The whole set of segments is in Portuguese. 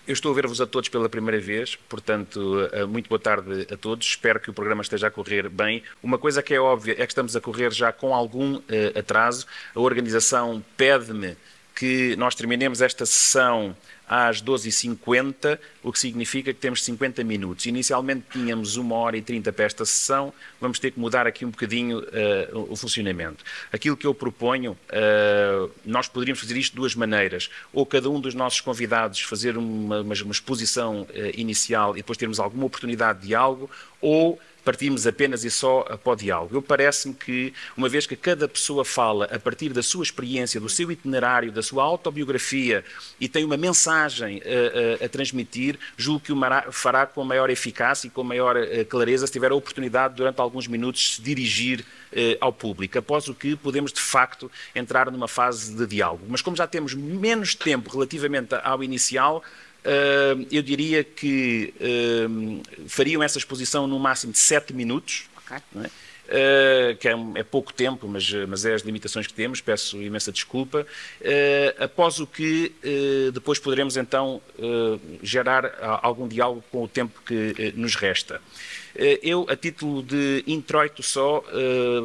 Eu estou a ver-vos a todos pela primeira vez, portanto, muito boa tarde a todos. Espero que o programa esteja a correr bem. Uma coisa que é óbvia é que estamos a correr já com algum atraso. A organização pede-me que nós terminemos esta sessão às 12h50, o que significa que temos 50 minutos. Inicialmente tínhamos 1h30 para esta sessão, vamos ter que mudar aqui um bocadinho o funcionamento. Aquilo que eu proponho, nós poderíamos fazer isto de duas maneiras, ou cada um dos nossos convidados fazer uma exposição inicial e depois termos alguma oportunidade de diálogo, ou partimos apenas e só para o diálogo. Eu parece-me que, uma vez que cada pessoa fala a partir da sua experiência, do seu itinerário, da sua autobiografia e tem uma mensagem a transmitir, julgo que o fará com maior eficácia e com maior clareza se tiver a oportunidade durante alguns minutos de se dirigir ao público, após o que podemos de facto entrar numa fase de diálogo. Mas como já temos menos tempo relativamente ao inicial, eu diria que fariam essa exposição no máximo de 7 minutos, okay, não é? Que é pouco tempo, mas é as limitações que temos, peço imensa desculpa, após o que depois poderemos então gerar algum diálogo com o tempo que nos resta. Eu, a título de introito só,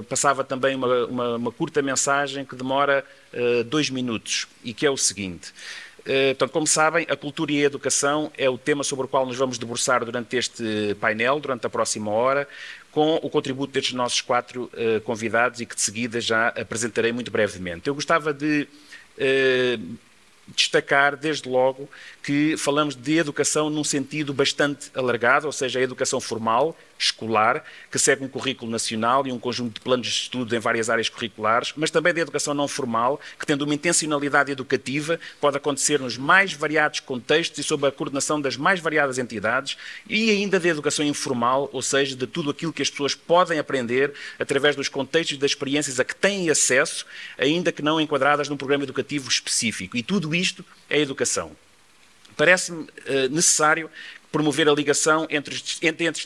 passava também uma curta mensagem que demora 2 minutos e que é o seguinte. Portanto, como sabem, a cultura e a educação é o tema sobre o qual nos vamos debruçar durante este painel, durante a próxima hora, com o contributo destes nossos 4 convidados e que de seguida já apresentarei muito brevemente. Eu gostava de destacar, desde logo, que falamos de educação num sentido bastante alargado, ou seja, a educação formal, escolar, que segue um currículo nacional e um conjunto de planos de estudo em várias áreas curriculares, mas também da educação não formal, que tendo uma intencionalidade educativa, pode acontecer nos mais variados contextos e sob a coordenação das mais variadas entidades, e ainda da educação informal, ou seja, de tudo aquilo que as pessoas podem aprender através dos contextos e das experiências a que têm acesso, ainda que não enquadradas num programa educativo específico. E tudo isto é educação. Parece-me necessário promover a ligação entre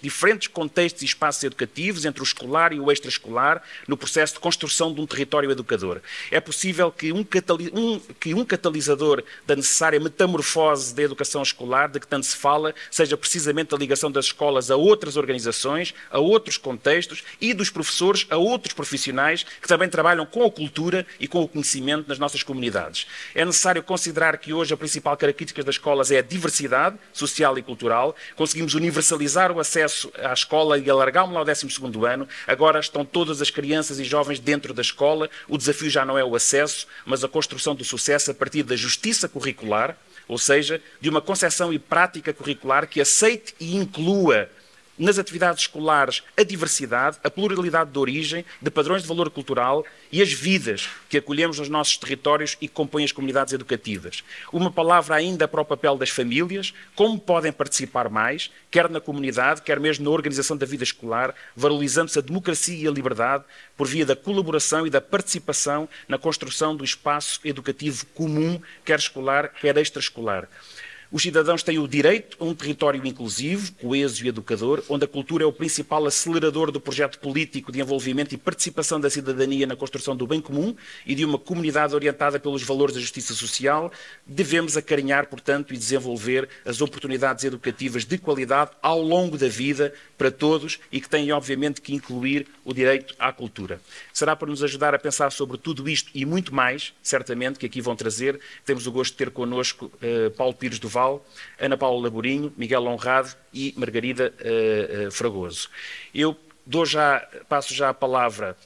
diferentes contextos e espaços educativos, entre o escolar e o extraescolar, no processo de construção de um território educador. É possível que um catalisador da necessária metamorfose da educação escolar, de que tanto se fala, seja precisamente a ligação das escolas a outras organizações, a outros contextos e dos professores a outros profissionais que também trabalham com a cultura e com o conhecimento nas nossas comunidades. É necessário considerar que hoje a principal característica das escolas é a diversidade social e cultural. Conseguimos universalizar o acesso à escola e alargámos-lo ao 12º ano. Agora estão todas as crianças e jovens dentro da escola. O desafio já não é o acesso, mas a construção do sucesso a partir da justiça curricular, ou seja, de uma concepção e prática curricular que aceite e inclua nas atividades escolares a diversidade, a pluralidade de origem, de padrões de valor cultural e as vidas que acolhemos nos nossos territórios e que compõem as comunidades educativas. Uma palavra ainda para o papel das famílias, como podem participar mais, quer na comunidade, quer mesmo na organização da vida escolar, valorizando-se a democracia e a liberdade por via da colaboração e da participação na construção do espaço educativo comum, quer escolar, quer extraescolar. Os cidadãos têm o direito a um território inclusivo, coeso e educador, onde a cultura é o principal acelerador do projeto político de envolvimento e participação da cidadania na construção do bem comum e de uma comunidade orientada pelos valores da justiça social. Devemos acarinhar, portanto, e desenvolver as oportunidades educativas de qualidade ao longo da vida para todos e que têm, obviamente, que incluir o direito à cultura. Será para nos ajudar a pensar sobre tudo isto e muito mais, certamente, que aqui vão trazer. Temos o gosto de ter connosco Paulo Pires do Val, Ana Paula Laborinho, Miguel Honrado e Margarida Fragoso. Eu passo já a palavra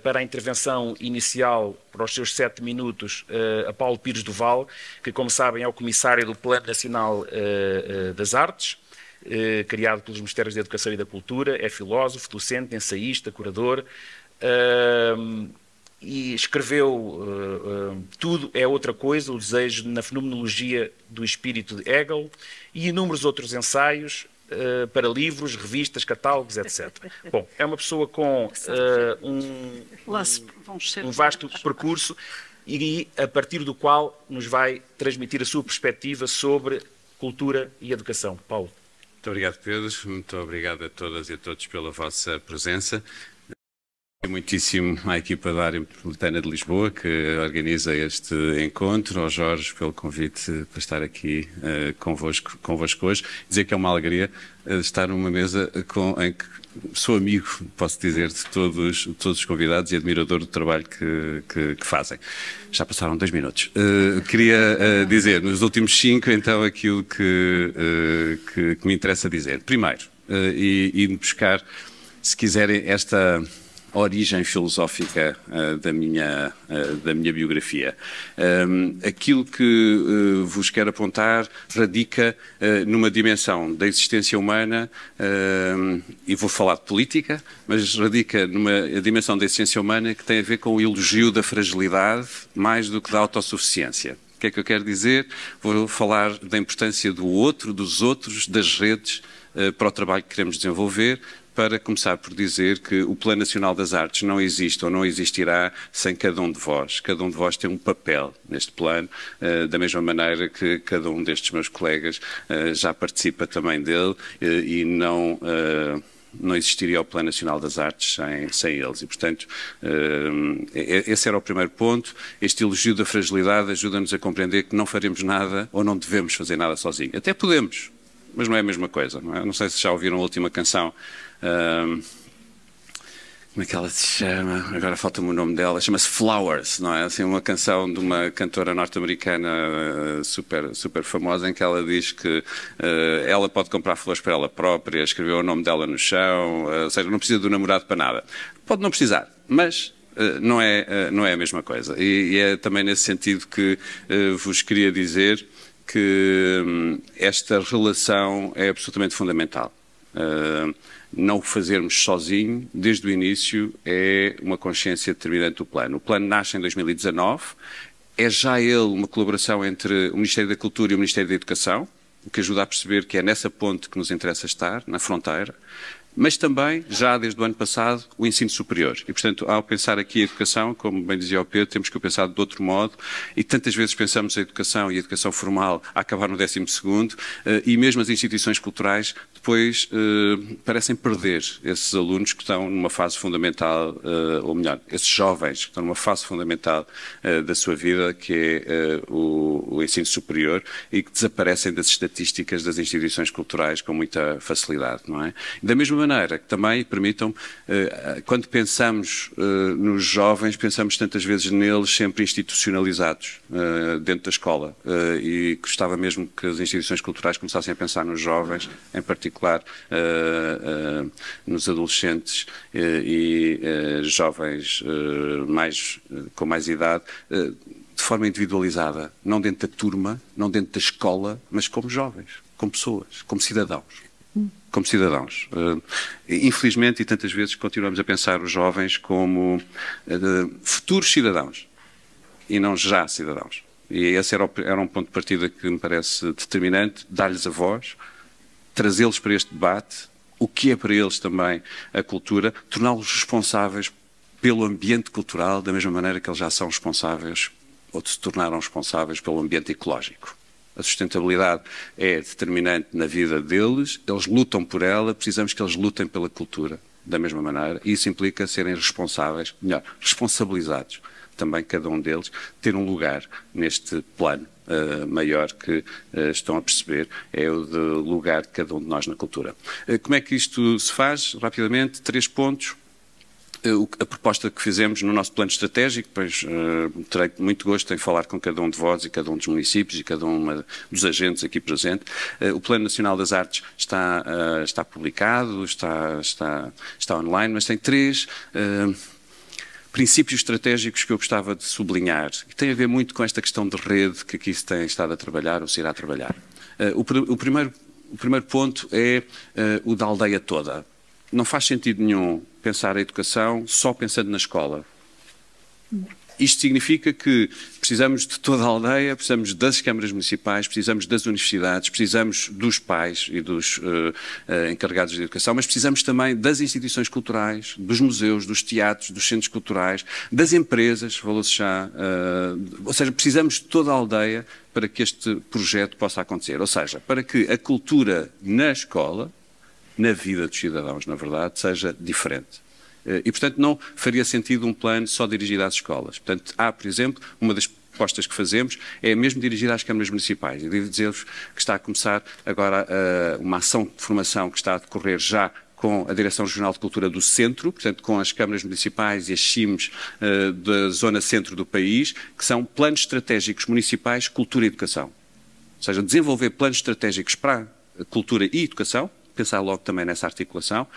para a intervenção inicial, para os seus 7 minutos, a Paulo Pires do Val, que, como sabem, é o Comissário do Plano Nacional das Artes, criado pelos Ministérios da Educação e da Cultura, é filósofo, docente, ensaísta, curador, e escreveu Tudo é Outra Coisa, o desejo na fenomenologia do espírito de Hegel, e inúmeros outros ensaios para livros, revistas, catálogos, etc. Bom, é uma pessoa com um vasto percurso e a partir do qual nos vai transmitir a sua perspectiva sobre cultura e educação. Paulo. Muito obrigado, Pedro. Muito obrigado a todas e a todos pela vossa presença. Muitíssimo à equipa da área metropolitana de Lisboa que organiza este encontro, ao Jorge pelo convite para estar aqui convosco hoje. Dizer que é uma alegria estar numa mesa em que sou amigo, posso dizer, de todos os convidados e admirador do trabalho que fazem. Já passaram 2 minutos. Queria dizer, nos últimos 5, então, aquilo que me interessa dizer. Primeiro, e buscar, se quiserem, esta origem filosófica da minha biografia. Aquilo que vos quero apontar radica numa dimensão da existência humana, e vou falar de política, mas radica numa dimensão da existência humana que tem a ver com o elogio da fragilidade mais do que da autossuficiência. O que é que eu quero dizer? Vou falar da importância do outro, dos outros, das redes, para o trabalho que queremos desenvolver, para começar por dizer que o Plano Nacional das Artes não existe ou não existirá sem cada um de vós. Cada um de vós tem um papel neste plano, da mesma maneira que cada um destes meus colegas já participa também dele e não existiria o Plano Nacional das Artes sem eles. E, portanto, esse era o primeiro ponto. Este elogio da fragilidade ajuda-nos a compreender que não faremos nada ou não devemos fazer nada sozinho. Até podemos, mas não é a mesma coisa. Não sei se já ouviram a última canção. Como é que ela se chama? Agora falta-me o nome dela. Chama-se Flowers, não é? Assim, uma canção de uma cantora norte-americana super famosa, em que ela diz que ela pode comprar flores para ela própria, escreveu o nome dela no chão, ou seja, não precisa do namorado para nada. Pode não precisar, mas não é a mesma coisa. E é também nesse sentido que vos queria dizer que esta relação é absolutamente fundamental. Não o fazermos sozinho, desde o início, é uma consciência determinante do plano. O plano nasce em 2019, é já ele uma colaboração entre o Ministério da Cultura e o Ministério da Educação, o que ajuda a perceber que é nessa ponte que nos interessa estar, na fronteira, mas também, já desde o ano passado, o ensino superior. E, portanto, ao pensar aqui a educação, como bem dizia o Pedro, temos que o pensar de outro modo, e tantas vezes pensamos a educação e a educação formal a acabar no 12º, e mesmo as instituições culturais depois parecem perder esses alunos que estão numa fase fundamental, ou melhor, esses jovens que estão numa fase fundamental da sua vida, que é o ensino superior, e que desaparecem das estatísticas das instituições culturais com muita facilidade, não é? Da mesma maneira que também, permitam, quando pensamos nos jovens, pensamos tantas vezes neles sempre institucionalizados dentro da escola, e gostava mesmo que as instituições culturais começassem a pensar nos jovens, em particular nos adolescentes e jovens com mais idade, de forma individualizada, não dentro da turma, não dentro da escola, mas como jovens, como pessoas, como cidadãos. Como cidadãos. Infelizmente, e tantas vezes, continuamos a pensar os jovens como futuros cidadãos e não já cidadãos. E esse era um ponto de partida que me parece determinante, dar-lhes a voz, trazê-los para este debate, o que é para eles também a cultura, torná-los responsáveis pelo ambiente cultural, da mesma maneira que eles já são responsáveis, ou se tornaram responsáveis pelo ambiente ecológico. A sustentabilidade é determinante na vida deles, eles lutam por ela, precisamos que eles lutem pela cultura da mesma maneira, e isso implica serem responsáveis, melhor, responsabilizados, também cada um deles, ter um lugar neste plano maior que estão a perceber, é o de lugar de cada um de nós na cultura. Como é que isto se faz? Rapidamente, 3 pontos. A proposta que fizemos no nosso plano estratégico, pois terei muito gosto em falar com cada um de vós e cada um dos municípios e cada um dos agentes aqui presentes. O Plano Nacional das Artes está publicado, está online, mas tem 3 princípios estratégicos que eu gostava de sublinhar, que tem a ver muito com esta questão de rede que aqui se tem estado a trabalhar ou se irá trabalhar. O primeiro ponto é o da aldeia toda. Não faz sentido nenhum pensar a educação só pensando na escola. Isto significa que precisamos de toda a aldeia, precisamos das câmaras municipais, precisamos das universidades, precisamos dos pais e dos encarregados de educação, mas precisamos também das instituições culturais, dos museus, dos teatros, dos centros culturais, das empresas, falou-se já, ou seja, precisamos de toda a aldeia para que este projeto possa acontecer. Ou seja, para que a cultura na escola, na vida dos cidadãos, na verdade, seja diferente. E, portanto, não faria sentido um plano só dirigido às escolas. Portanto, há, por exemplo, uma das propostas que fazemos é mesmo dirigida às câmaras municipais. E devo dizer-vos que está a começar agora uma ação de formação que está a decorrer já com a Direção Regional de Cultura do Centro, portanto, com as câmaras municipais e as CIMs da zona centro do país, que são planos estratégicos municipais, cultura e educação. Ou seja, desenvolver planos estratégicos para cultura e educação, pensar logo também nessa articulação,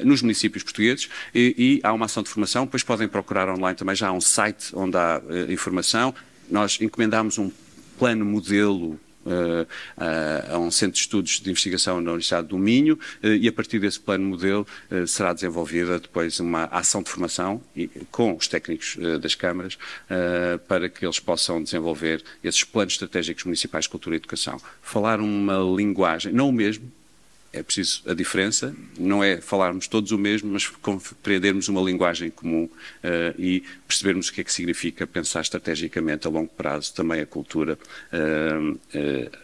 nos municípios portugueses, e há uma ação de formação, depois podem procurar online também, já há um site onde há informação. Nós encomendámos um plano modelo a um centro de estudos de investigação na Universidade do Minho, e a partir desse plano modelo será desenvolvida depois uma ação de formação com os técnicos das câmaras para que eles possam desenvolver esses planos estratégicos municipais de cultura e educação. Falar uma linguagem, não o mesmo, é preciso a diferença, não é falarmos todos o mesmo, mas compreendermos uma linguagem comum e percebermos o que é que significa pensar estrategicamente a longo prazo também a cultura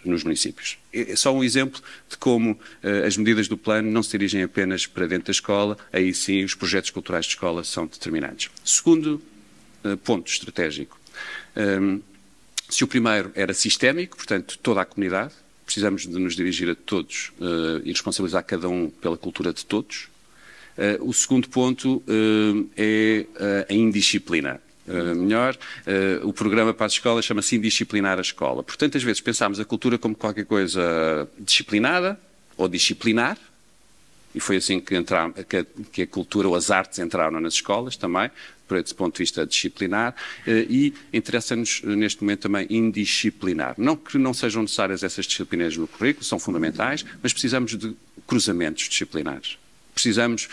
nos municípios. É só um exemplo de como as medidas do plano não se dirigem apenas para dentro da escola, aí sim os projetos culturais de escola são determinantes. Segundo ponto estratégico, se o primeiro era sistémico, portanto toda a comunidade, precisamos de nos dirigir a todos e responsabilizar cada um pela cultura de todos. O segundo ponto é a indisciplina. O programa para as escolas chama-se Indisciplinar a Escola. Porque tantas vezes pensámos a cultura como qualquer coisa disciplinada ou disciplinar, e foi assim que a cultura ou as artes entraram nas escolas também, por esse ponto de vista disciplinar, e interessa-nos neste momento também indisciplinar. Não que não sejam necessárias essas disciplinas no currículo, são fundamentais, mas precisamos de cruzamentos disciplinares. Precisamos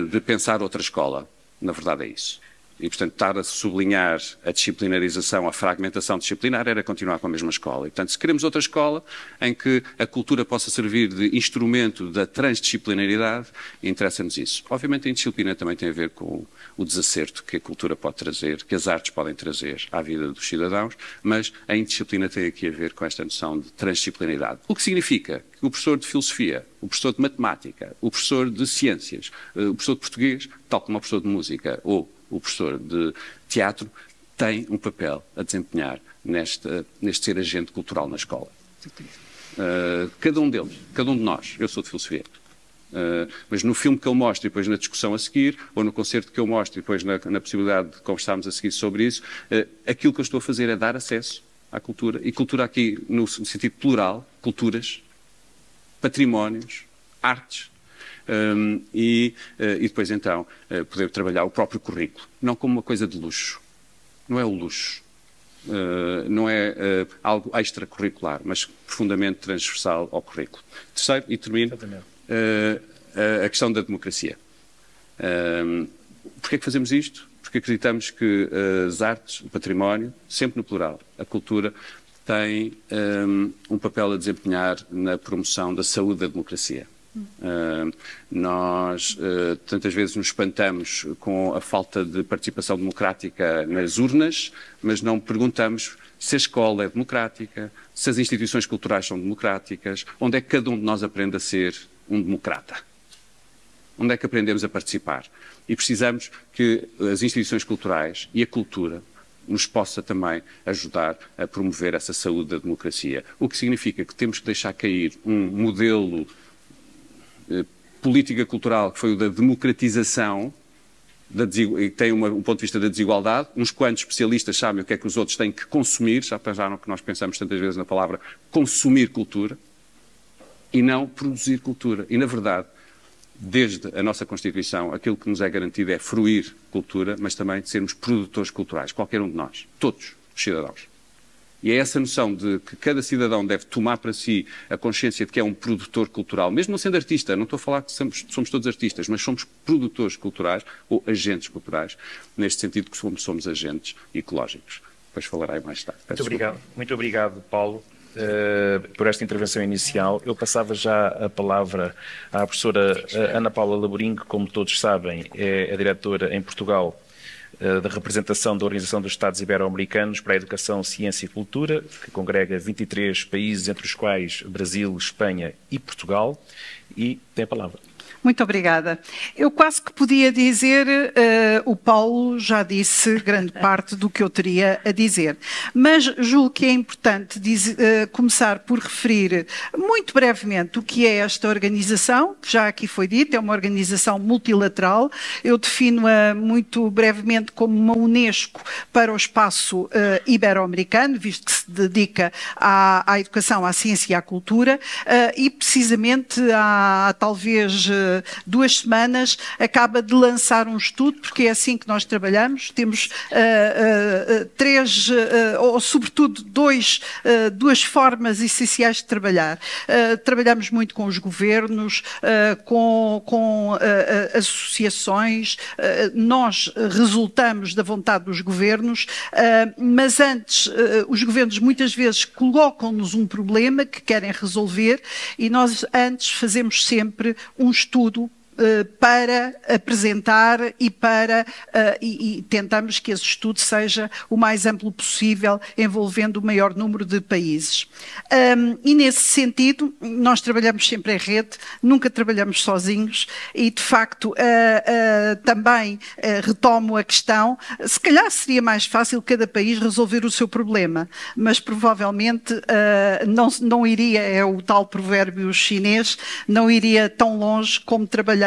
de pensar outra escola. Na verdade é isso. E, portanto, estar a sublinhar a disciplinarização, a fragmentação disciplinar, era continuar com a mesma escola. E, portanto, se queremos outra escola em que a cultura possa servir de instrumento da transdisciplinaridade, interessa-nos isso. Obviamente, a indisciplina também tem a ver com o desacerto que a cultura pode trazer, que as artes podem trazer à vida dos cidadãos, mas a indisciplina tem aqui a ver com esta noção de transdisciplinaridade. O que significa que o professor de filosofia, o professor de matemática, o professor de ciências, o professor de português, tal como o professor de música ou o professor de teatro, tem um papel a desempenhar neste ser agente cultural na escola. Cada um deles, cada um de nós, eu sou de filosofia, mas no filme que ele mostra e depois na discussão a seguir, ou no concerto que eu mostro e depois na possibilidade de conversarmos a seguir sobre isso, aquilo que eu estou a fazer é dar acesso à cultura, e cultura aqui no sentido plural, culturas, patrimónios, artes, e depois então poder trabalhar o próprio currículo, não como uma coisa de luxo, não é o luxo, não é algo extracurricular, mas profundamente transversal ao currículo. Terceiro, e termino, a questão da democracia. Porquê é que fazemos isto? Porque acreditamos que as artes, o património, sempre no plural, a cultura, tem um papel a desempenhar na promoção da saúde da democracia. Nós tantas vezes nos espantamos com a falta de participação democrática nas urnas, mas não perguntamos se a escola é democrática, se as instituições culturais são democráticas, onde é que cada um de nós aprende a ser um democrata? Onde é que aprendemos a participar? E precisamos que as instituições culturais e a cultura nos possa também ajudar a promover essa saúde da democracia. O que significa que temos que deixar cair um modelo política cultural que foi o da democratização, e tem um ponto de vista da desigualdade. Uns quantos especialistas sabem o que é que os outros têm que consumir, já pensaram que nós pensamos tantas vezes na palavra consumir cultura, e não produzir cultura. E, na verdade, desde a nossa Constituição, aquilo que nos é garantido é fruir cultura, mas também de sermos produtores culturais, qualquer um de nós, todos os cidadãos. E é essa noção de que cada cidadão deve tomar para si a consciência de que é um produtor cultural, mesmo não sendo artista, não estou a falar que somos todos artistas, mas somos produtores culturais ou agentes culturais, neste sentido que somos agentes ecológicos. Depois falarei mais tarde. Muito obrigado, Paulo, por esta intervenção inicial. Eu passava já a palavra à professora Ana Paula Laborim, que, como todos sabem, é a diretora em Portugal da representação da Organização dos Estados Ibero-Americanos para a Educação, Ciência e Cultura, que congrega 23 países, entre os quais Brasil, Espanha e Portugal, e tem a palavra. Muito obrigada. Eu quase que podia dizer, o Paulo já disse grande parte do que eu teria a dizer, mas julgo que é importante começar por referir muito brevemente o que é esta organização, que já aqui foi dito, é uma organização multilateral. Eu defino-a muito brevemente como uma Unesco para o espaço ibero-americano, visto que se dedica à educação, à ciência e à cultura, e precisamente há talvez 2 semanas acaba de lançar um estudo, porque é assim que nós trabalhamos, temos ou sobretudo duas formas essenciais de trabalhar. Trabalhamos muito com os governos, com associações, nós resultamos da vontade dos governos, mas antes os governos muitas vezes colocam-nos um problema que querem resolver e nós antes fazemos sempre um estudo para apresentar e tentamos que esse estudo seja o mais amplo possível, envolvendo o maior número de países. E nesse sentido, nós trabalhamos sempre em rede, nunca trabalhamos sozinhos e, de facto, também retomo a questão, se calhar seria mais fácil cada país resolver o seu problema, mas provavelmente não iria, é o tal provérbio chinês, não iria tão longe como trabalhando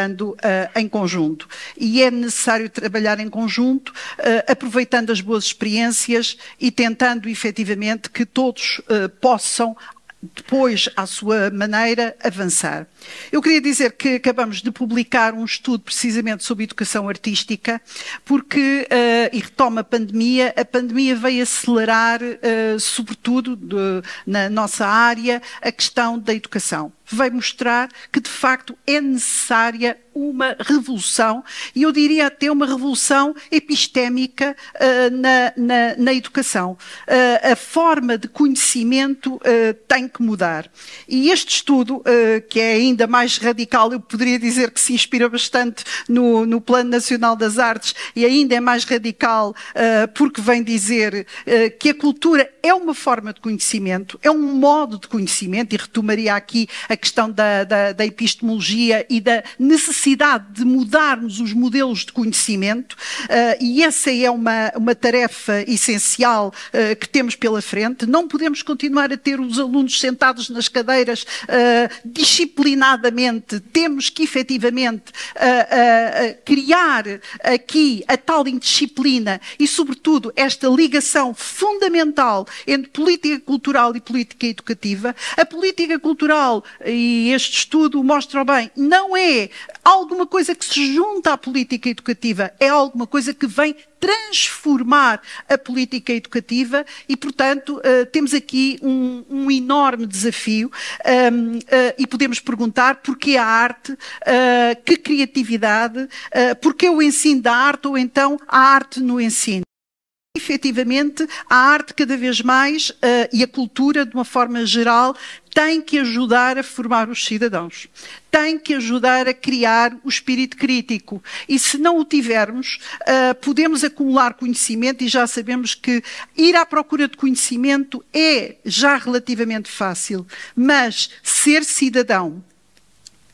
em conjunto. E é necessário trabalhar em conjunto, aproveitando as boas experiências e tentando efetivamente que todos possam depois, à sua maneira, avançar. Eu queria dizer que acabamos de publicar um estudo precisamente sobre educação artística, porque, e retoma a pandemia veio acelerar, sobretudo na nossa área, a questão da educação. Veio mostrar que, de facto, é necessária uma revolução, e eu diria até uma revolução epistémica na educação. A forma de conhecimento tem que mudar. E este estudo, que é ainda mais radical, eu poderia dizer que se inspira bastante no Plano Nacional das Artes, e ainda é mais radical porque vem dizer que a cultura é uma forma de conhecimento, é um modo de conhecimento, e retomaria aqui a questão da epistemologia e da necessidade de mudarmos os modelos de conhecimento, e essa é uma tarefa essencial que temos pela frente. Não podemos continuar a ter os alunos sentados nas cadeiras disciplinadamente. Temos que efetivamente criar aqui a tal indisciplina e, sobretudo, esta ligação fundamental entre política cultural e política educativa. A política cultural, e este estudo mostra bem, não é alguma coisa que se junta à política educativa, é alguma coisa que vem transformar a política educativa e, portanto, temos aqui um enorme desafio e podemos perguntar porquê a arte, que criatividade, porquê o ensino da arte ou então a arte no ensino. Efetivamente, a arte cada vez mais e a cultura, de uma forma geral, tem que ajudar a formar os cidadãos, tem que ajudar a criar o espírito crítico. E se não o tivermos, podemos acumular conhecimento, e já sabemos que ir à procura de conhecimento é já relativamente fácil, mas ser cidadão,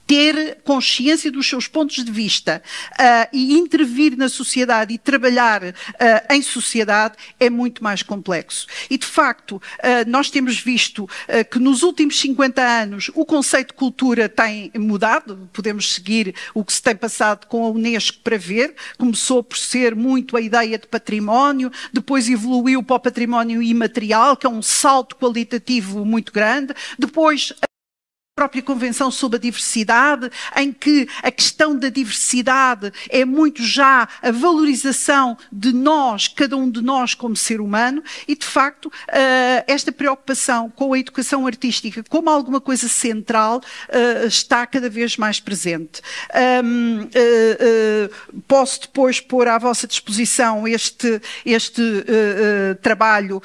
ter consciência dos seus pontos de vista e intervir na sociedade e trabalhar em sociedade é muito mais complexo. E, de facto, nós temos visto que nos últimos 50 anos o conceito de cultura tem mudado. Podemos seguir o que se tem passado com a Unesco para ver. Começou por ser muito a ideia de património, depois evoluiu para o património imaterial, que é um salto qualitativo muito grande. Depois, própria Convenção sobre a Diversidade, em que a questão da diversidade é muito já a valorização de nós, cada um de nós como ser humano, e de facto esta preocupação com a educação artística como alguma coisa central está cada vez mais presente. Posso depois pôr à vossa disposição este trabalho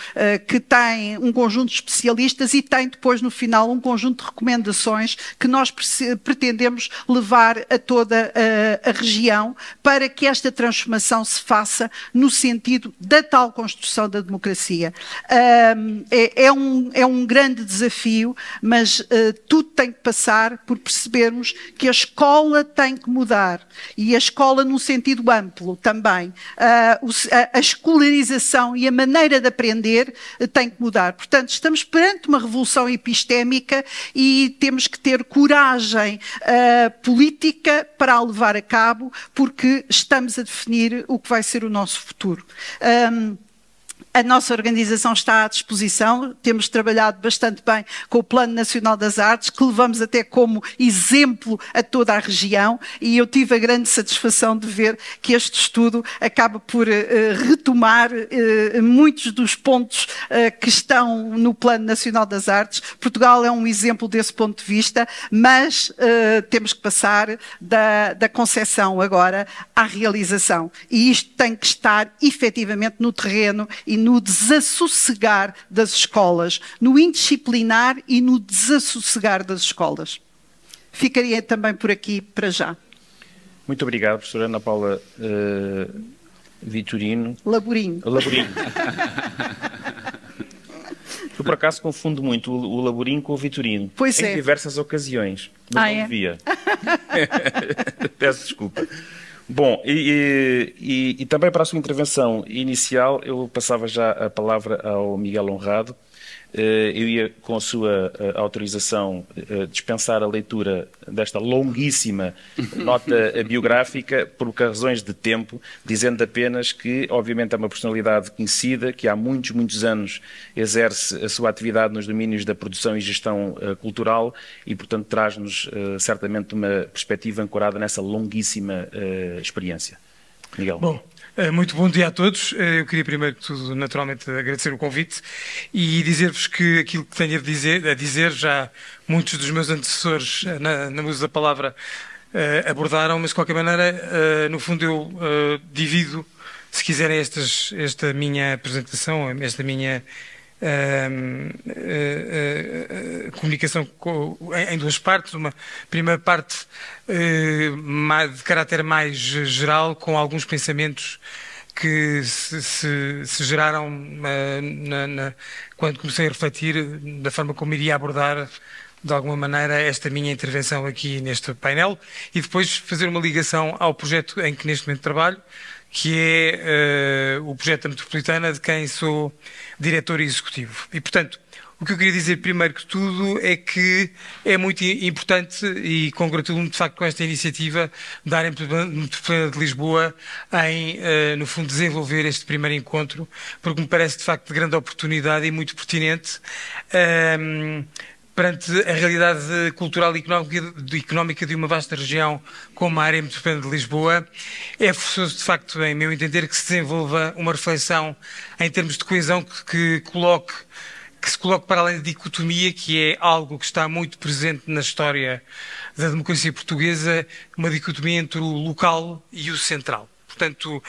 que tem um conjunto de especialistas e tem depois no final um conjunto de recomendações transformações que nós pretendemos levar a toda a região para que esta transformação se faça no sentido da tal construção da democracia. É um grande desafio, mas tudo tem que passar por percebermos que a escola tem que mudar, e a escola num sentido amplo também. A escolarização e a maneira de aprender tem que mudar. Portanto, estamos perante uma revolução epistémica e temos que ter coragem política para a levar a cabo, porque estamos a definir o que vai ser o nosso futuro. A nossa organização está à disposição, temos trabalhado bastante bem com o Plano Nacional das Artes, que levamos até como exemplo a toda a região, e eu tive a grande satisfação de ver que este estudo acaba por retomar muitos dos pontos que estão no Plano Nacional das Artes. Portugal é um exemplo desse ponto de vista, mas temos que passar da concepção agora à realização, e isto tem que estar efetivamente no terreno e no desassossegar das escolas, no indisciplinar e no desassossegar das escolas. Ficaria também por aqui para já. Muito obrigado, professora Ana Paula Vitorino. Laborinho. Eu, por acaso, confundo muito o Laborinho com o Vitorino. Pois em é. diversas ocasiões. Mas não devia. Peço desculpa. Bom, e também para a sua intervenção inicial, eu passava já a palavra ao Miguel Honrado. Eu ia, com a sua autorização, dispensar a leitura desta longuíssima nota biográfica por razões de tempo, dizendo apenas que, obviamente, é uma personalidade conhecida, que há muitos, muitos anos exerce a sua atividade nos domínios da produção e gestão cultural e, portanto, traz-nos certamente uma perspectiva ancorada nessa longuíssima experiência. Miguel. Bom, muito bom dia a todos. Eu queria primeiro de tudo, naturalmente, agradecer o convite e dizer-vos que aquilo que tenho a dizer já muitos dos meus antecessores na uso da palavra abordaram, mas de qualquer maneira, no fundo eu divido, se quiserem, esta minha apresentação, esta minha comunicação em duas partes. Uma primeira parte de caráter mais geral, com alguns pensamentos que se geraram quando comecei a refletir da forma como iria abordar de alguma maneira esta minha intervenção aqui neste painel, e depois fazer uma ligação ao projeto em que neste momento trabalho, que é o projeto da Metropolitana, de quem sou diretor executivo. E, portanto, o que eu queria dizer primeiro que tudo é que é muito importante, e congratulo-me de facto com esta iniciativa da área metropolitana de Lisboa em, no fundo, desenvolver este primeiro encontro, porque me parece de facto de grande oportunidade e muito pertinente perante a realidade cultural e económica de uma vasta região como a área metropolitana de Lisboa. É forçoso, de facto, em meu entender, que se desenvolva uma reflexão em termos de coesão que se coloque para além da dicotomia, que é algo que está muito presente na história da democracia portuguesa, uma dicotomia entre o local e o central. Portanto,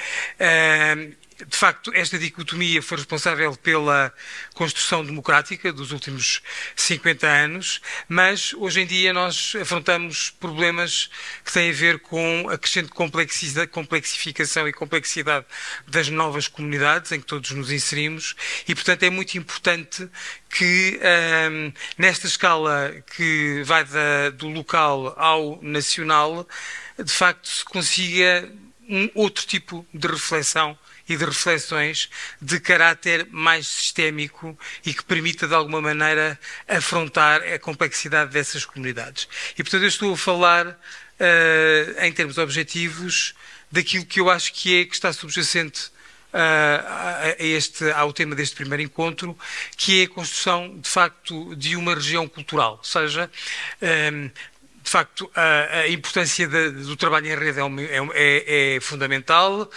de facto, esta dicotomia foi responsável pela construção democrática dos últimos 50 anos, mas hoje em dia nós afrontamos problemas que têm a ver com a crescente complexificação e complexidade das novas comunidades em que todos nos inserimos, e, portanto, é muito importante que nesta escala que vai do local ao nacional, de facto, se consiga um outro tipo de reflexão e de reflexões de caráter mais sistémico e que permita, de alguma maneira, afrontar a complexidade dessas comunidades. E, portanto, eu estou a falar, em termos objetivos, daquilo que eu acho que está subjacente ao tema deste primeiro encontro, que é a construção, de facto, de uma região cultural. Ou seja, de facto, a importância do trabalho em rede é fundamental.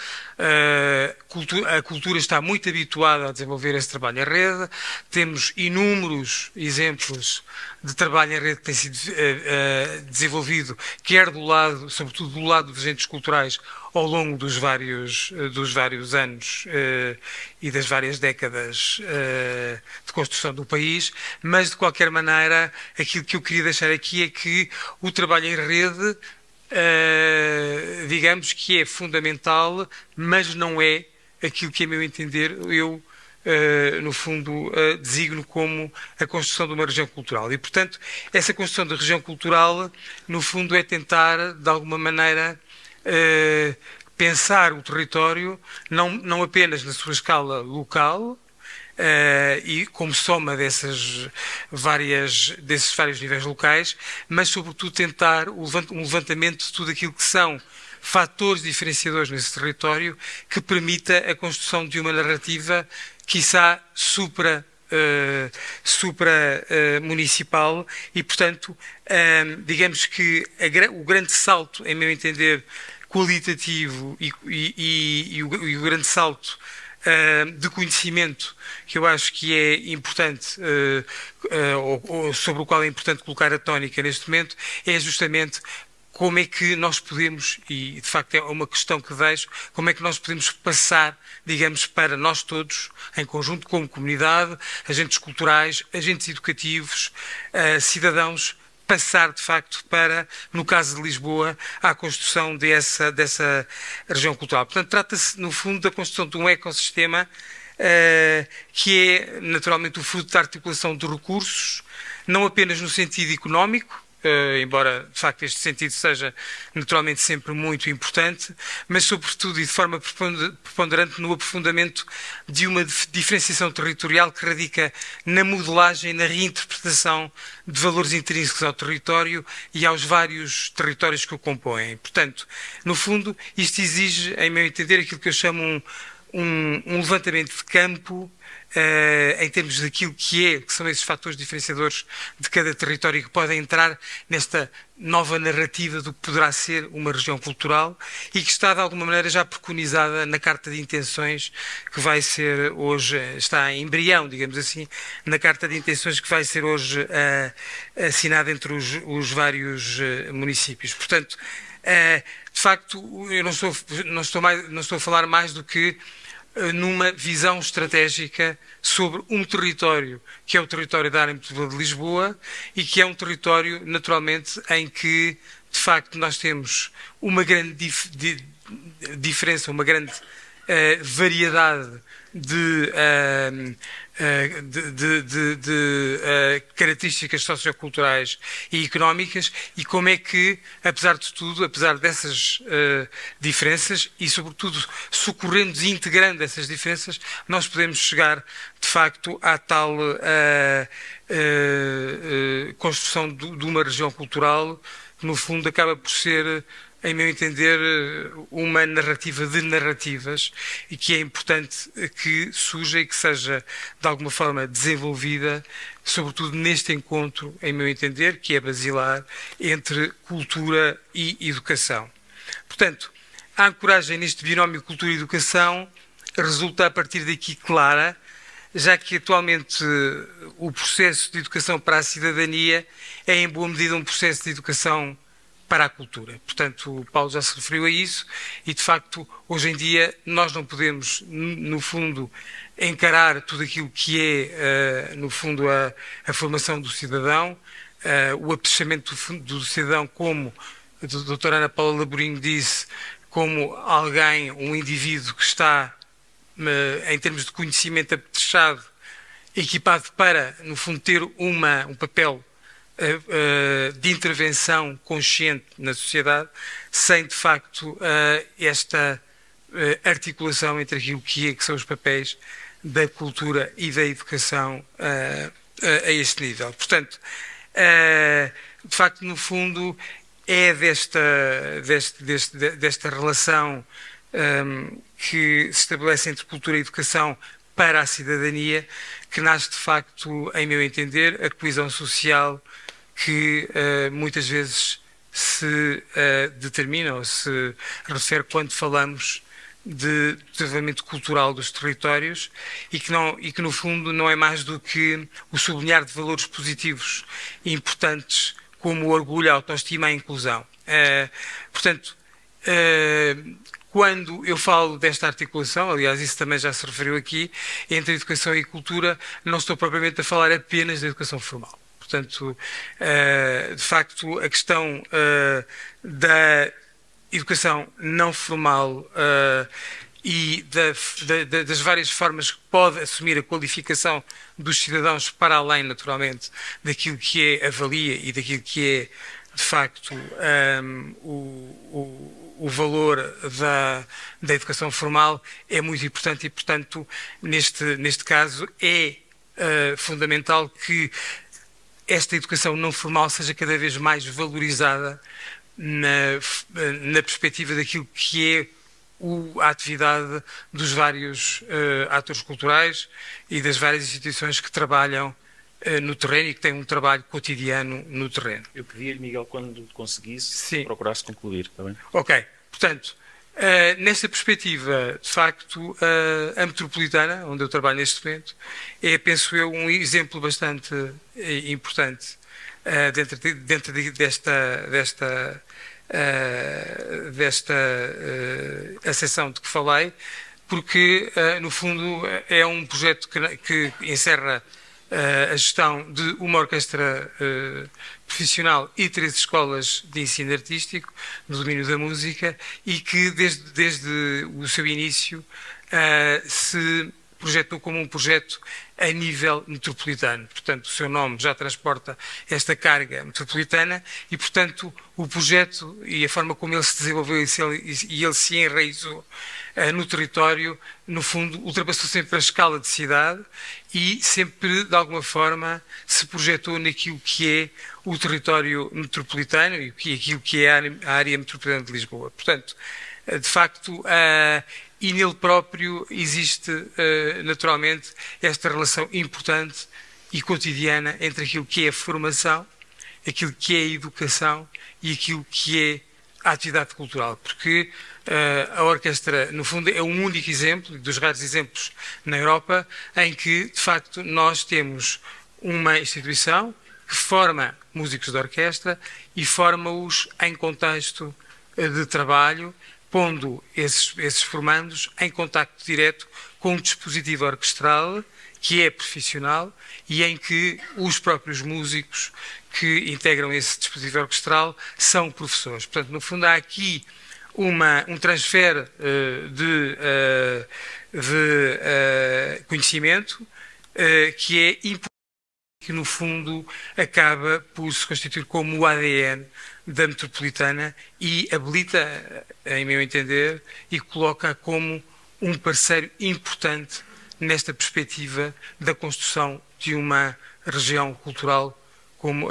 a cultura está muito habituada a desenvolver esse trabalho em rede, temos inúmeros exemplos de trabalho em rede que tem sido desenvolvido, quer do lado, sobretudo do lado dos agentes culturais, ao longo dos vários anos e das várias décadas de construção do país, mas de qualquer maneira, aquilo que eu queria deixar aqui é que o trabalho em rede, digamos que é fundamental, mas não é aquilo que, a meu entender, eu no fundo designo como a construção de uma região cultural. E, portanto, essa construção da região cultural, no fundo, é tentar, de alguma maneira, pensar o território não apenas na sua escala local e como soma desses vários níveis locais, mas sobretudo tentar um levantamento de tudo aquilo que são fatores diferenciadores nesse território que permita a construção de uma narrativa quiçá supramunicipal e, portanto, digamos que o grande salto, em meu entender, qualitativo e o grande salto de conhecimento que eu acho que é importante, ou sobre o qual é importante colocar a tónica neste momento, é justamente como é que nós podemos, e de facto é uma questão que deixo, como é que nós podemos passar, digamos, para nós todos, em conjunto como comunidade, agentes culturais, agentes educativos, cidadãos, passar de facto para, no caso de Lisboa, à construção dessa região cultural. Portanto, trata-se, no fundo, da construção de um ecossistema que é naturalmente o fruto da articulação de recursos, não apenas no sentido económico, embora de facto este sentido seja naturalmente sempre muito importante, mas sobretudo e de forma preponderante no aprofundamento de uma diferenciação territorial que radica na modelagem, na reinterpretação de valores intrínsecos ao território e aos vários territórios que o compõem. Portanto, no fundo, isto exige, em meu entender, aquilo que eu chamo um levantamento de campo em termos daquilo que são esses fatores diferenciadores de cada território que podem entrar nesta nova narrativa do que poderá ser uma região cultural e que está de alguma maneira já preconizada na Carta de Intenções que vai ser hoje, está em embrião, digamos assim, na Carta de Intenções que vai ser hoje assinada entre os vários municípios. Portanto, de facto, eu não estou a falar mais do que numa visão estratégica sobre um território que é o território da área metropolitana de Lisboa e que é um território, naturalmente, em que, de facto, nós temos uma grande diferença, uma grande variedade de características socioculturais e económicas e como é que, apesar de tudo, apesar dessas diferenças e, sobretudo, socorrendo e integrando essas diferenças, nós podemos chegar, de facto, à tal construção de uma região cultural que, no fundo, acaba por ser, em meu entender, uma narrativa de narrativas e que é importante que surja e que seja, de alguma forma, desenvolvida, sobretudo neste encontro, em meu entender, que é basilar, entre cultura e educação. Portanto, a ancoragem neste binómio cultura e educação resulta a partir daqui clara, já que atualmente o processo de educação para a cidadania é, em boa medida, um processo de educação para a cultura. Portanto, o Paulo já se referiu a isso e, de facto, hoje em dia nós não podemos, no fundo, encarar tudo aquilo que é, no fundo, a formação do cidadão, o apetrechamento do cidadão, como a doutora Ana Paula Laborinho disse, como alguém, um indivíduo que está, em termos de conhecimento apetrechado, equipado para, no fundo, ter um papel de intervenção consciente na sociedade, sem de facto esta articulação entre aquilo que são os papéis da cultura e da educação a este nível. Portanto, de facto, no fundo, é desta relação que se estabelece entre cultura e educação para a cidadania que nasce, de facto, em meu entender, a coesão social que muitas vezes se determina ou se refere quando falamos de desenvolvimento cultural dos territórios e que no fundo não é mais do que o sublinhar de valores positivos e importantes como o orgulho, a autoestima e a inclusão. Portanto, quando eu falo desta articulação, aliás, isso também já se referiu aqui, entre a educação e a cultura, não estou propriamente a falar apenas da educação formal. Portanto, de facto, a questão da educação não formal e das várias formas que pode assumir a qualificação dos cidadãos para além, naturalmente, daquilo que é a valia e daquilo que é, de facto, o valor da educação formal é muito importante e, portanto, neste caso é fundamental que esta educação não formal seja cada vez mais valorizada na perspectiva daquilo que é a atividade dos vários atores culturais e das várias instituições que trabalham no terreno e que têm um trabalho cotidiano no terreno. Eu pedi-lhe, Miguel, quando conseguisse, Sim. procurasse concluir, está bem? Ok, portanto, nesta perspectiva, de facto, a metropolitana, onde eu trabalho neste momento, é, penso eu, um exemplo bastante importante dentro desta acessão de que falei, porque, no fundo, é um projeto que encerra a gestão de uma orquestra profissional e 3 escolas de ensino artístico no domínio da música e que desde o seu início se projetou como um projeto a nível metropolitano. Portanto, o seu nome já transporta esta carga metropolitana e, portanto, o projeto e a forma como ele se desenvolveu e ele se enraizou no território, no fundo, ultrapassou sempre a escala de cidade e sempre, de alguma forma, se projetou naquilo que é o território metropolitano e aquilo que é a área metropolitana de Lisboa. Portanto, de facto, e nele próprio existe, naturalmente, esta relação importante e cotidiana entre aquilo que é a formação, aquilo que é a educação e aquilo que é a atividade cultural, porque a orquestra, no fundo, é um único exemplo, dos raros exemplos na Europa, em que, de facto, nós temos uma instituição que forma músicos de orquestra e forma-os em contexto de trabalho, pondo esses formandos em contacto direto com um dispositivo orquestral que é profissional e em que os próprios músicos que integram esse dispositivo orquestral são professores. Portanto, no fundo, há aqui um transfer de conhecimento que é importante, que no fundo acaba por se constituir como o ADN da metropolitana e habilita, em meu entender, e coloca como um parceiro importante nesta perspectiva da construção de uma região cultural, como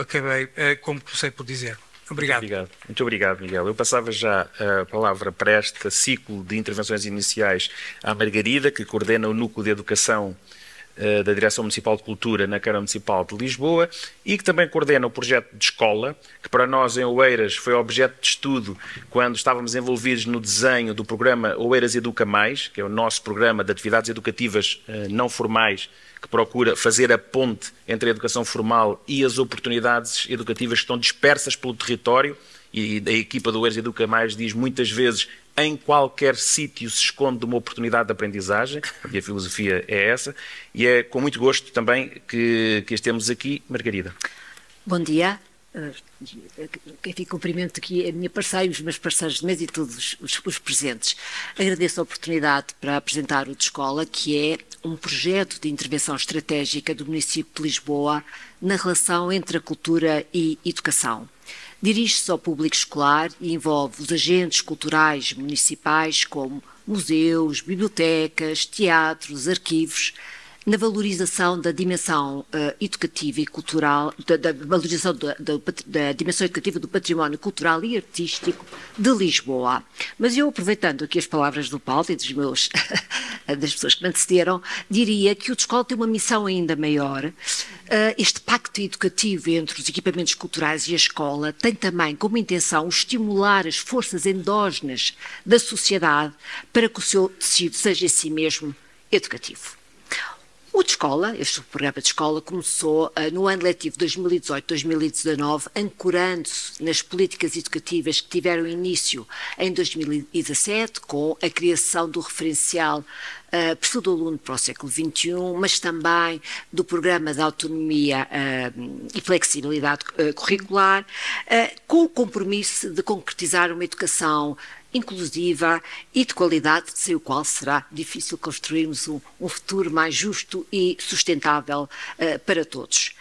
comecei por dizer. Obrigado. Muito obrigado, Miguel. Eu passava já a palavra para este ciclo de intervenções iniciais à Margarida, que coordena o Núcleo de Educação da Direção Municipal de Cultura na Câmara Municipal de Lisboa e que também coordena o projeto de escola, que para nós em Oeiras foi objeto de estudo quando estávamos envolvidos no desenho do programa Oeiras Educa Mais, que é o nosso programa de atividades educativas não formais, que procura fazer a ponte entre a educação formal e as oportunidades educativas que estão dispersas pelo território, e a equipa do Oeiras Educa Mais diz muitas vezes: em qualquer sítio se esconde uma oportunidade de aprendizagem, e a filosofia é essa, e é com muito gosto também que as temos aqui. Margarida. Bom dia. Enfim, cumprimento aqui a minha parceira, os meus parceiros de mesa e todos os presentes. Agradeço a oportunidade para apresentar o de escola, que é um projeto de intervenção estratégica do município de Lisboa na relação entre a cultura e educação. Dirige-se ao público escolar e envolve os agentes culturais municipais como museus, bibliotecas, teatros, arquivos, na valorização da dimensão educativa e cultural, da valorização da dimensão educativa do património cultural e artístico de Lisboa. Mas eu, aproveitando aqui as palavras do Paulo e das pessoas que me antecederam, diria que o Descola tem uma missão ainda maior. Este pacto educativo entre os equipamentos culturais e a escola tem também como intenção estimular as forças endógenas da sociedade para que o seu tecido seja em si mesmo educativo. O Descola, este programa de escola, começou no ano letivo 2018-2019, ancorando-se nas políticas educativas que tiveram início em 2017, com a criação do referencial perfil do aluno para o século XXI, mas também do programa de autonomia e flexibilidade curricular, com o compromisso de concretizar uma educação inclusiva e de qualidade, sem o qual será difícil construirmos um futuro mais justo e sustentável para todos.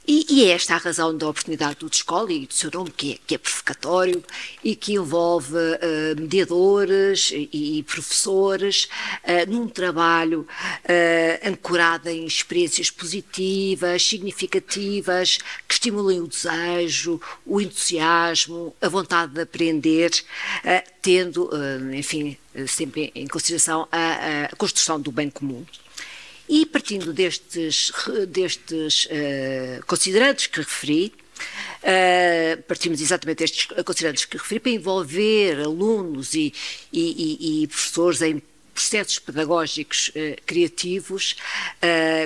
E é esta a razão da oportunidade do Descola e do seu nome, que é provocatório e que envolve mediadores e professores num trabalho ancorado em experiências positivas, significativas, que estimulem o desejo, o entusiasmo, a vontade de aprender, tendo, enfim, sempre em consideração a construção do bem comum. E partindo destes considerandos que referi, partimos exatamente destes considerandos que referi para envolver alunos e professores em processos pedagógicos criativos,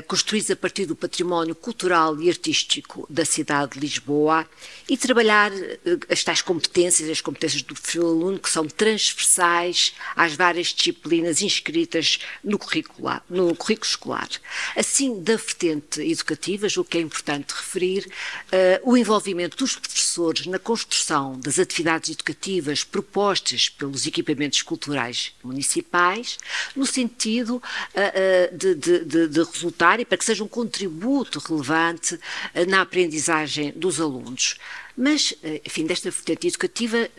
construídos a partir do património cultural e artístico da cidade de Lisboa, e trabalhar as tais competências, as competências do perfil aluno, que são transversais às várias disciplinas inscritas no currículo escolar. Assim, da vertente educativa, julgo que é importante referir o envolvimento dos professores na construção das atividades educativas propostas pelos equipamentos culturais municipais, no sentido de resultar e para que seja um contributo relevante na aprendizagem dos alunos. Mas, enfim, desta vertente educativa,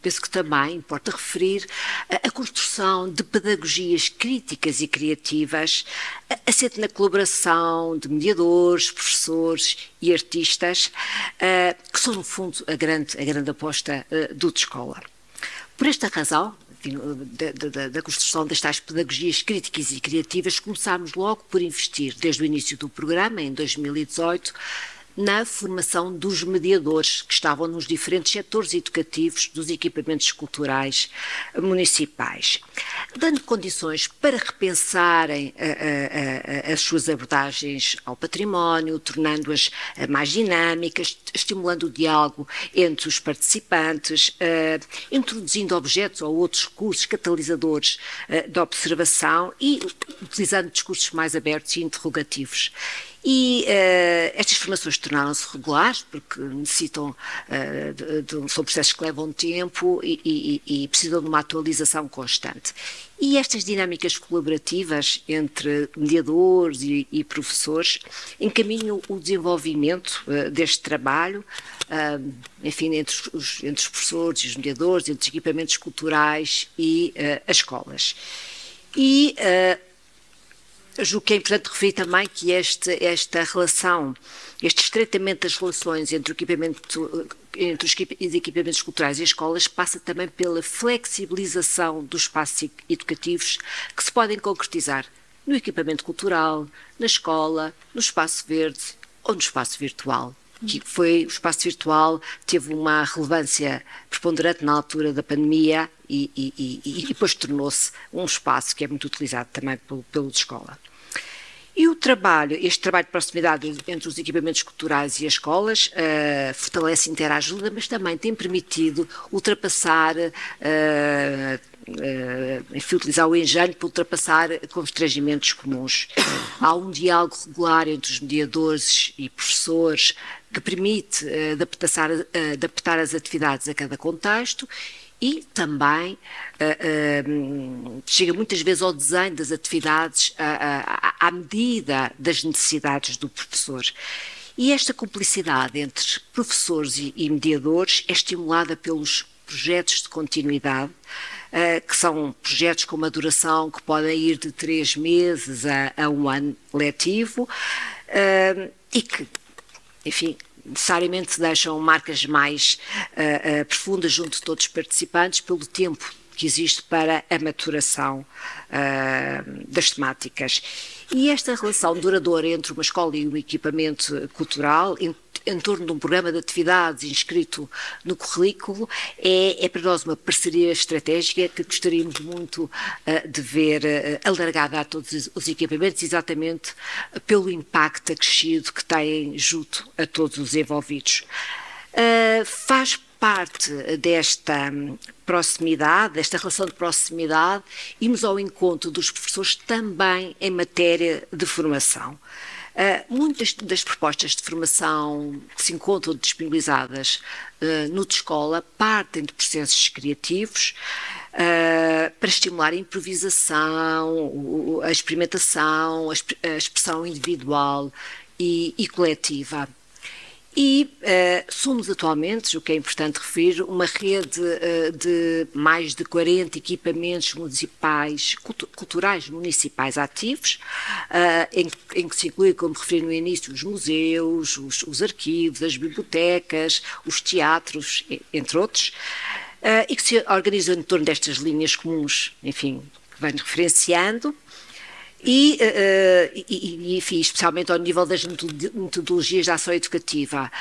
penso que também importa referir a construção de pedagogias críticas e criativas, assente na colaboração de mediadores, professores e artistas, que são, no fundo, a grande aposta do Descola. Por esta razão, da construção das tais pedagogias críticas e criativas, começámos logo por investir, desde o início do programa, em 2018, na formação dos mediadores que estavam nos diferentes setores educativos dos equipamentos culturais municipais, dando condições para repensarem as suas abordagens ao património, tornando-as mais dinâmicas, estimulando o diálogo entre os participantes, introduzindo objetos ou outros recursos catalisadores da observação e utilizando discursos mais abertos e interrogativos. E estas formações tornaram-se regulares porque necessitam, são processos que levam tempo e precisam de uma atualização constante. E estas dinâmicas colaborativas entre mediadores e professores encaminham o desenvolvimento deste trabalho, enfim, entre os professores e os mediadores, entre os equipamentos culturais e as escolas. E julgo que é importante referir também que esta relação, este estreitamento das relações entre os equipamentos culturais e as escolas passa também pela flexibilização dos espaços educativos que se podem concretizar no equipamento cultural, na escola, no espaço verde ou no espaço virtual. O espaço virtual teve uma relevância preponderante na altura da pandemia e depois tornou-se um espaço que é muito utilizado também pelo Descola. E este trabalho de proximidade entre os equipamentos culturais e as escolas fortalece e interajuda, mas também tem permitido ultrapassar, enfim, utilizar o engenho para ultrapassar constrangimentos comuns. Há um diálogo regular entre os mediadores e professores que permite adaptar as atividades a cada contexto e também chega muitas vezes ao desenho das atividades à medida das necessidades do professor. E esta cumplicidade entre professores e mediadores é estimulada pelos projetos de continuidade que são projetos com uma duração que podem ir de 3 meses a 1 ano letivo, e que, enfim, necessariamente deixam marcas mais profundas junto de todos os participantes pelo tempo que existe para a maturação das temáticas. E esta relação duradoura entre uma escola e um equipamento cultural, em torno de um programa de atividades inscrito no currículo, é para nós uma parceria estratégica que gostaríamos muito de ver alargada a todos os equipamentos, exatamente pelo impacto acrescido que têm junto a todos os envolvidos. Faz parte desta proximidade, desta relação de proximidade, irmos ao encontro dos professores também em matéria de formação. Muitas das propostas de formação que se encontram disponibilizadas no Descola partem de processos criativos para estimular a improvisação, a experimentação, a expressão individual e coletiva. E somos atualmente, o que é importante referir, uma rede de mais de 40 equipamentos municipais, culturais municipais ativos, em que se inclui, como referi no início, os museus, os arquivos, as bibliotecas, os teatros, entre outros, e que se organizam em torno destas linhas comuns, enfim, que venho referenciando. Enfim, especialmente ao nível das metodologias de ação educativa.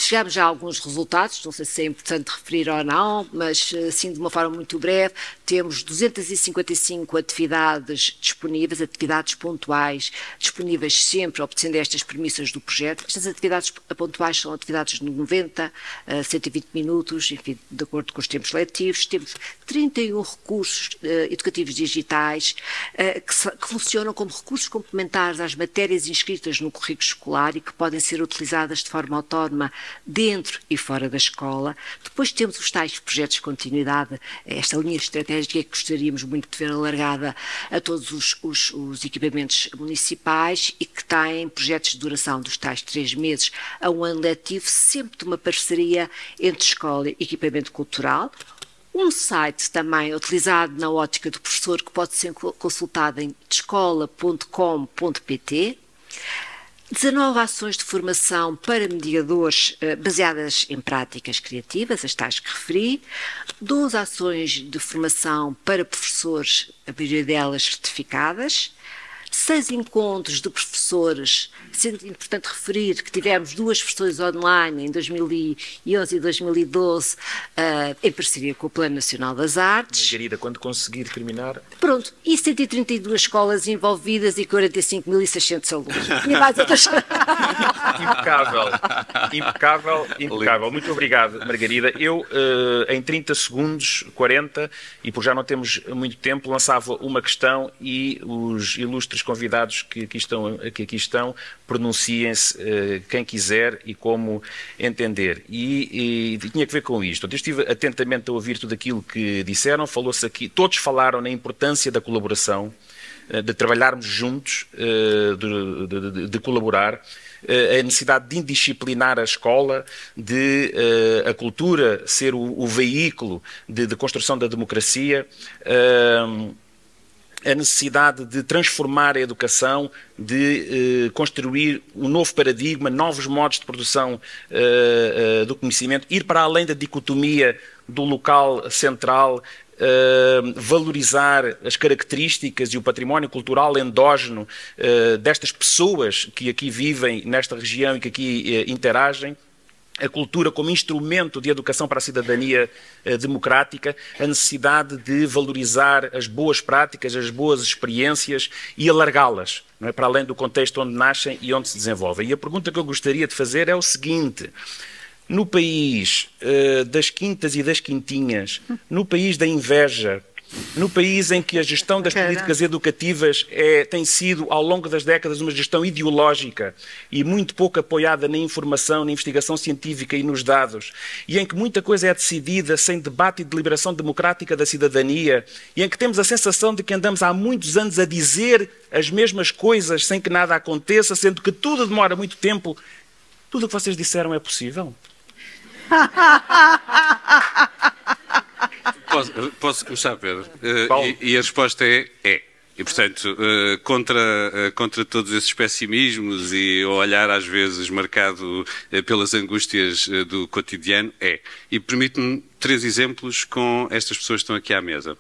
Chegamos já a alguns resultados, não sei se é importante referir ou não, mas assim de uma forma muito breve, temos 255 atividades disponíveis, atividades pontuais, disponíveis sempre, obedecendo a estas premissas do projeto. Estas atividades pontuais são atividades de 90, 120 minutos, enfim, de acordo com os tempos letivos. Temos 31 recursos educativos digitais que funcionam como recursos complementares às matérias inscritas no currículo escolar e que podem ser utilizadas de forma autónoma dentro e fora da escola. Depois temos os tais projetos de continuidade, esta linha estratégica que gostaríamos muito de ver alargada a todos os equipamentos municipais e que têm projetos de duração dos tais 3 meses a 1 ano letivo, sempre de uma parceria entre escola e equipamento cultural. Um site também utilizado na ótica do professor que pode ser consultado em descola.com.pt. 19 ações de formação para mediadores baseadas em práticas criativas, as tais que referi, 12 ações de formação para professores, a maioria delas certificadas, 6 encontros de professores, sendo importante referir que tivemos 2 versões online em 2011 e 2012, em parceria com o Plano Nacional das Artes. Margarida, quando conseguir terminar... Pronto, e 132 escolas envolvidas e 45.600 alunos. E mais outras... Impecável. Muito obrigado, Margarida. Eu, em 30 segundos, 40, e por já não temos muito tempo, lançava uma questão e os ilustres convidados que aqui estão pronunciem-se, quem quiser e como entender. E tinha que ver com isto. Eu estive atentamente a ouvir tudo aquilo que disseram, falou-se aqui, todos falaram na importância da colaboração, de trabalharmos juntos, de colaborar, a necessidade de indisciplinar a escola, de a cultura ser o veículo de construção da democracia, a necessidade de transformar a educação, de construir um novo paradigma, novos modos de produção do conhecimento, ir para além da dicotomia do local central, valorizar as características e o património cultural endógeno destas pessoas que aqui vivem nesta região e que aqui interagem. A cultura como instrumento de educação para a cidadania democrática, a necessidade de valorizar as boas práticas, as boas experiências e alargá-las, não é? Para além do contexto onde nascem e onde se desenvolvem. E a pergunta que eu gostaria de fazer é o seguinte: no país das quintas e das quintinhas, no país da inveja, no país em que a gestão das políticas educativas tem sido, ao longo das décadas, uma gestão ideológica e muito pouco apoiada na informação, na investigação científica e nos dados, e em que muita coisa é decidida sem debate e deliberação democrática da cidadania, e em que temos a sensação de que andamos há muitos anos a dizer as mesmas coisas sem que nada aconteça, sendo que tudo demora muito tempo, tudo o que vocês disseram é possível? Posso começar, Pedro? E a resposta é. E, portanto, contra todos esses pessimismos e o olhar às vezes marcado pelas angústias do cotidiano, E permite-me 3 exemplos com estas pessoas que estão aqui à mesa.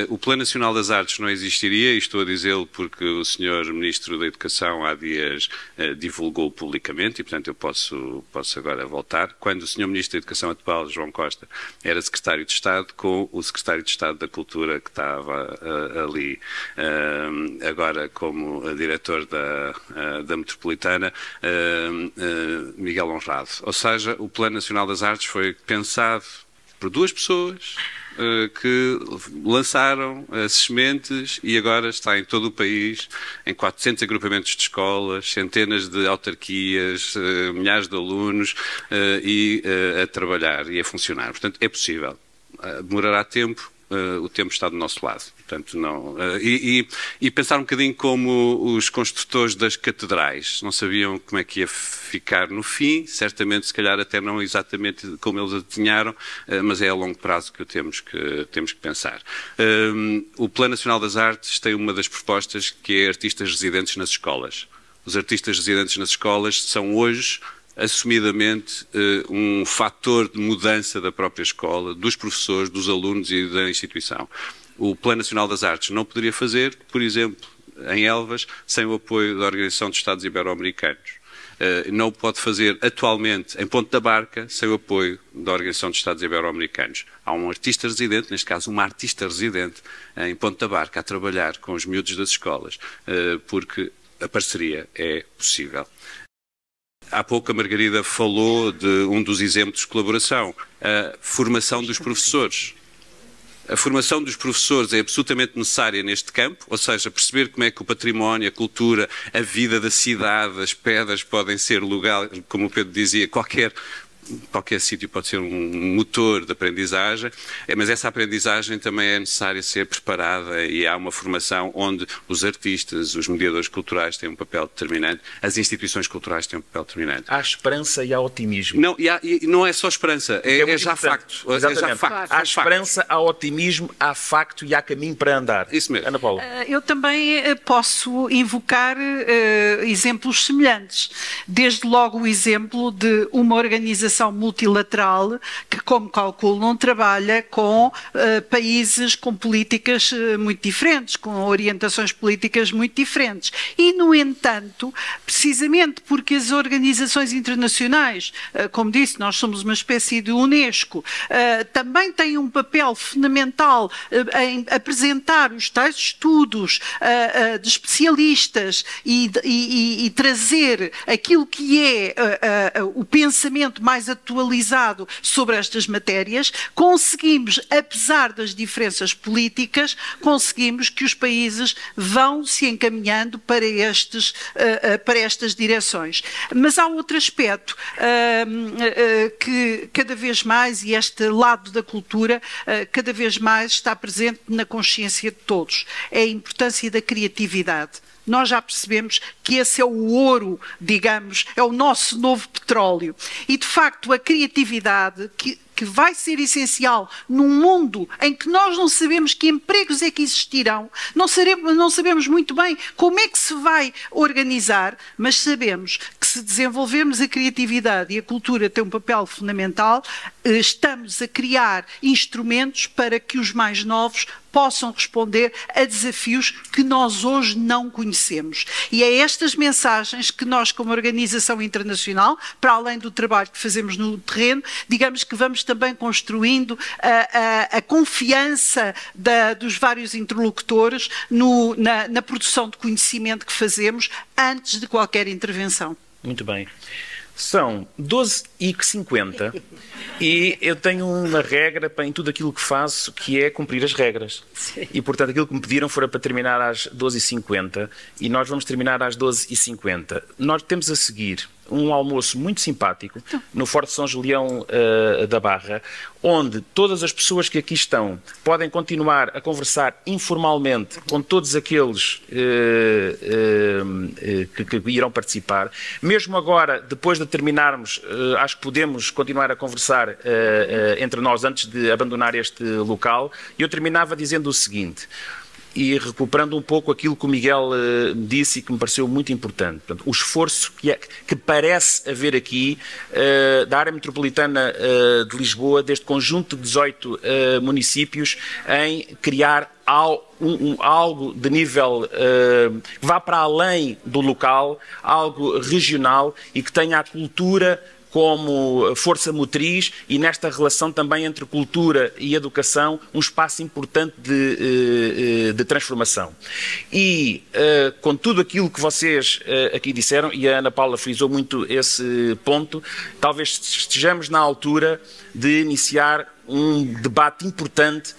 O Plano Nacional das Artes não existiria, e estou a dizê-lo porque o Sr. Ministro da Educação há dias divulgou publicamente, e portanto eu posso agora voltar. Quando o Sr. Ministro da Educação atual, João Costa, era Secretário de Estado, com o Secretário de Estado da Cultura, que estava ali agora como diretor da Metropolitana, Miguel Honrado. Ou seja, o Plano Nacional das Artes foi pensado por 2 pessoas que lançaram as sementes e agora está em todo o país, em 400 agrupamentos de escolas, centenas de autarquias, milhares de alunos e a trabalhar e a funcionar. Portanto, é possível. Demorará tempo, o tempo está do nosso lado. Portanto, não, e pensar um bocadinho como os construtores das catedrais. Não sabiam como é que ia ficar no fim, certamente, se calhar até não exatamente como eles a desenharam, mas é a longo prazo que temos que pensar. O Plano Nacional das Artes tem uma das propostas que é artistas residentes nas escolas. Os artistas residentes nas escolas são hoje assumidamente um fator de mudança da própria escola, dos professores, dos alunos e da instituição. O Plano Nacional das Artes não poderia fazer, por exemplo, em Elvas, sem o apoio da Organização dos Estados Ibero-Americanos. Não o pode fazer atualmente em Ponte da Barca, sem o apoio da Organização dos Estados Ibero-Americanos. Há um artista residente, neste caso uma artista residente, em Ponte da Barca, a trabalhar com os miúdos das escolas, porque a parceria é possível. Há pouco a Margarida falou de um dos exemplos de colaboração, a formação dos professores. A formação dos professores é absolutamente necessária neste campo, ou seja, perceber como é que o património, a cultura, a vida da cidade, as pedras podem ser lugar, como o Pedro dizia, qualquer sítio pode ser um motor de aprendizagem, mas essa aprendizagem também é necessária ser preparada e há uma formação onde os artistas, os mediadores culturais têm um papel determinante, as instituições culturais têm um papel determinante. Há esperança e há otimismo. Não, e não é só esperança, é já facto. Exatamente. É já facto. Há esperança, há otimismo, há facto e há caminho para andar. Isso mesmo. Ana Paula. Eu também posso invocar exemplos semelhantes. Desde logo o exemplo de uma organização multilateral que, como calculam, trabalha com países com políticas muito diferentes, com orientações políticas muito diferentes. E, no entanto, precisamente porque as organizações internacionais, como disse, nós somos uma espécie de Unesco, também têm um papel fundamental em apresentar os tais estudos de especialistas e trazer aquilo que é o pensamento mais atualizado sobre estas matérias, conseguimos, apesar das diferenças políticas, conseguimos que os países vão se encaminhando para estas direções. Mas há outro aspecto que cada vez mais, e este lado da cultura, cada vez mais está presente na consciência de todos, é a importância da criatividade. Nós já percebemos que esse é o ouro, digamos, é o nosso novo petróleo. E, de facto, a criatividade que vai ser essencial num mundo em que nós não sabemos que empregos é que existirão, não sabemos muito bem como é que se vai organizar, mas sabemos que se desenvolvermos a criatividade e a cultura tem um papel fundamental, estamos a criar instrumentos para que os mais novos possam responder a desafios que nós hoje não conhecemos. E é estas mensagens que nós, como organização internacional, para além do trabalho que fazemos no terreno, digamos que vamos também construindo a confiança dos vários interlocutores na produção de conhecimento que fazemos antes de qualquer intervenção. Muito bem. São 12h50 e eu tenho uma regra em tudo aquilo que faço, que é cumprir as regras. Sim. E, portanto, aquilo que me pediram foi para terminar às 12h50 e nós vamos terminar às 12h50. Nós temos a seguir um almoço muito simpático no Forte São Julião da Barra, onde todas as pessoas que aqui estão podem continuar a conversar informalmente com todos aqueles que irão participar. Mesmo agora, depois de terminarmos, acho que podemos continuar a conversar entre nós antes de abandonar este local. Eu terminava dizendo o seguinte, e recuperando um pouco aquilo que o Miguel disse e que me pareceu muito importante. Portanto, o esforço que parece haver aqui da área metropolitana de Lisboa, deste conjunto de 18 municípios, em criar algo de nível que vá para além do local, algo regional e que tenha a cultura como força motriz e nesta relação também entre cultura e educação um espaço importante de transformação. E com tudo aquilo que vocês aqui disseram, e a Ana Paula frisou muito esse ponto, talvez estejamos na altura de iniciar um debate importante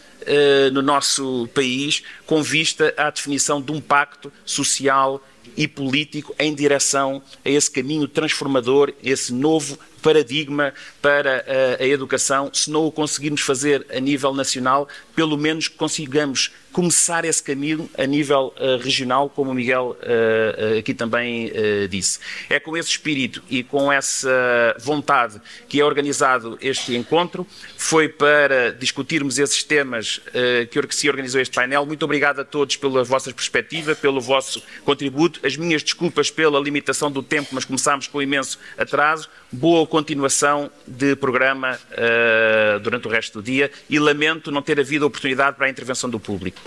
no nosso país com vista à definição de um pacto social e político em direção a esse caminho transformador, esse novo paradigma para a educação. Se não o conseguirmos fazer a nível nacional, pelo menos consigamos começar esse caminho a nível regional, como o Miguel aqui também disse. É com esse espírito e com essa vontade que é organizado este encontro. Foi para discutirmos esses temas que se organizou este painel. Muito obrigado a todos pela vossa perspectiva, pelo vosso contributo. As minhas desculpas pela limitação do tempo, mas começámos com imenso atraso. Boa continuação de programa durante o resto do dia e lamento não ter havido oportunidade para a intervenção do público.